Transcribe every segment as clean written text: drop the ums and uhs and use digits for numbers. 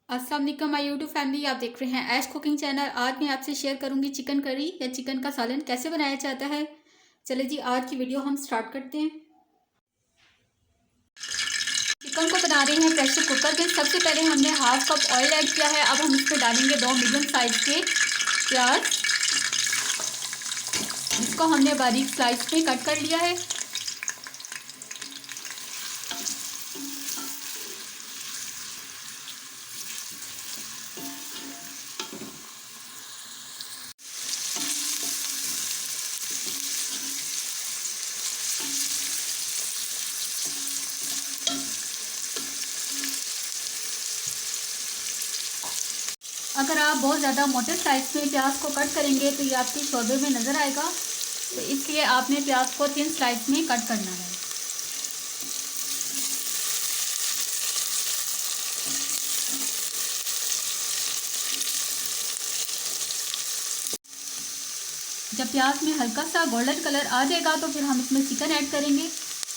अस्सलाम वालेकुम my YouTube family. आप देख रहे हैं ऐश कुकिंग चैनल। आज मैं आपसे शेयर करूंगी चिकन करी या चिकन का सालन कैसे बनाया जाता है। चले जी आज की वीडियो हम स्टार्ट करते हैं। चिकन को बना रहे हैं प्रेशर कुकर में। सबसे पहले हमने हाफ कप ऑयल ऐड किया है। अब हम इसमें डालेंगे 2 मीडियम साइज के प्याज, जिसको हमने बारीक स्लाइस में कट कर लिया है। अगर आप बहुत ज़्यादा मोटे साइज में प्याज को कट करेंगे तो ये आपके शोरबे में नज़र आएगा, तो इसलिए आपने प्याज को थिन स्लाइस में कट करना है। जब प्याज में हल्का सा गोल्डन कलर आ जाएगा तो फिर हम इसमें चिकन ऐड करेंगे।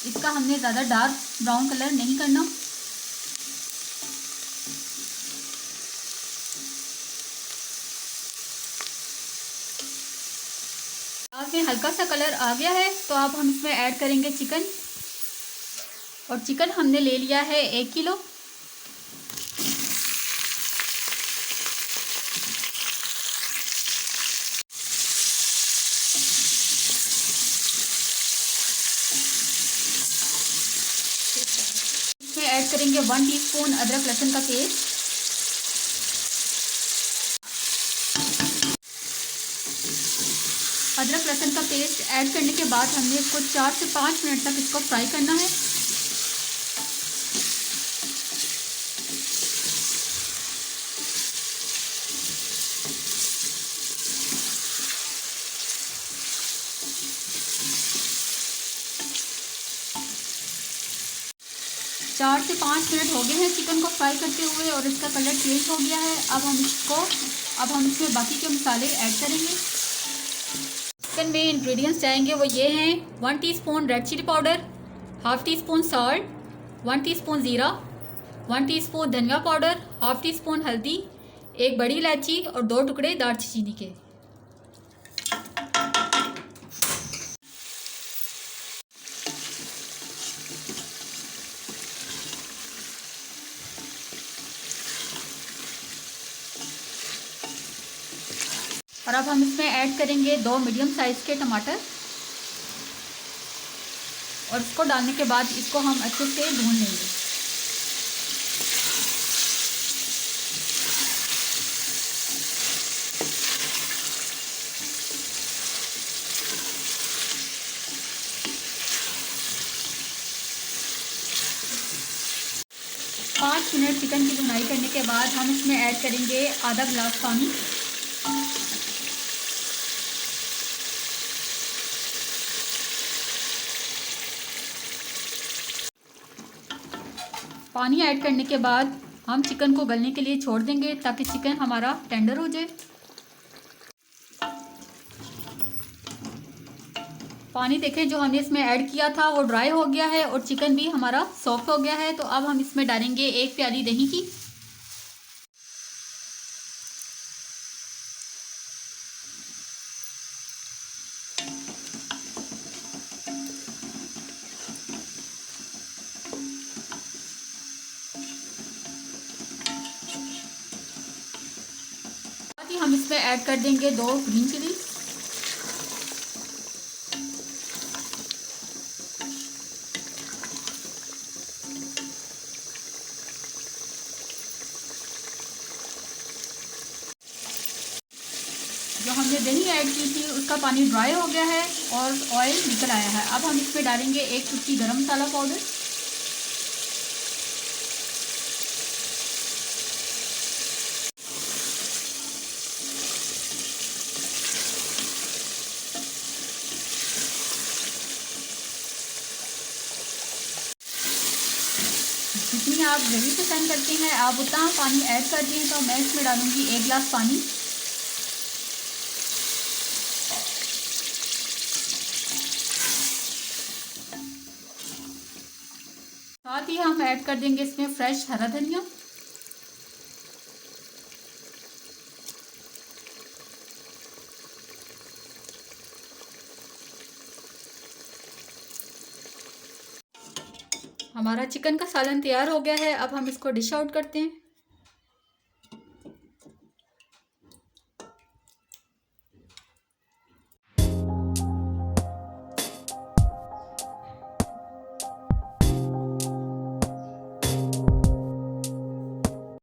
इसका हमने ज़्यादा डार्क ब्राउन कलर नहीं करना। प्याज में हल्का सा कलर आ गया है तो अब हम इसमें ऐड करेंगे चिकन। और चिकन हमने ले लिया है 1 किलो। इसमें ऐड करेंगे 1 टीस्पून अदरक लहसुन का पेस्ट। अदरक लहसुन का पेस्ट ऐड करने के बाद हमने इसको 4 से 5 मिनट तक इसको फ्राई करना है। चार से 5 मिनट हो गए हैं चिकन को फ्राई करते हुए और इसका कलर चेंज हो गया है। अब हम इसमें बाकी के मसाले ऐड करेंगे। चिकन में इंग्रेडिएंट्स जाएंगे वो ये हैं 1 teaspoon red chilli powder, half teaspoon salt, 1 teaspoon ज़ीरा, 1 टीस्पून धनिया पाउडर, हाफ टी स्पून हल्दी, 1 बड़ी इलायची और 2 टुकड़े दालचीनी के। और अब हम इसमें ऐड करेंगे 2 मीडियम साइज़ के टमाटर और इसको डालने के बाद इसको हम अच्छे से भून लेंगे। पाँच मिनट चिकन की भुनाई करने के बाद हम इसमें ऐड करेंगे आधा गिलास पानी। पानी ऐड करने के बाद हम चिकन को गलने के लिए छोड़ देंगे ताकि चिकन हमारा टेंडर हो जाए। पानी देखें जो हमने इसमें ऐड किया था वो ड्राई हो गया है और चिकन भी हमारा सॉफ्ट हो गया है। तो अब हम इसमें डालेंगे 1 प्याली दही की। साथ ही हम इसमें ऐड कर देंगे 2 ग्रीन चिली। जो हमने दही ऐड की थी उसका पानी ड्राई हो गया है और ऑयल निकल आया है। अब हम इसमें डालेंगे 1 चुटकी गरम मसाला पाउडर, जितनी आप ग्रेवी पसंद करते हैं आप उतना पानी ऐड कर दें। तो मैं इसमें डालूंगी 1 गिलास पानी। साथ ही हम ऐड कर देंगे इसमें फ्रेश हरा धनिया। हमारा चिकन का सालन तैयार हो गया है। अब हम इसको डिश आउट करते हैं।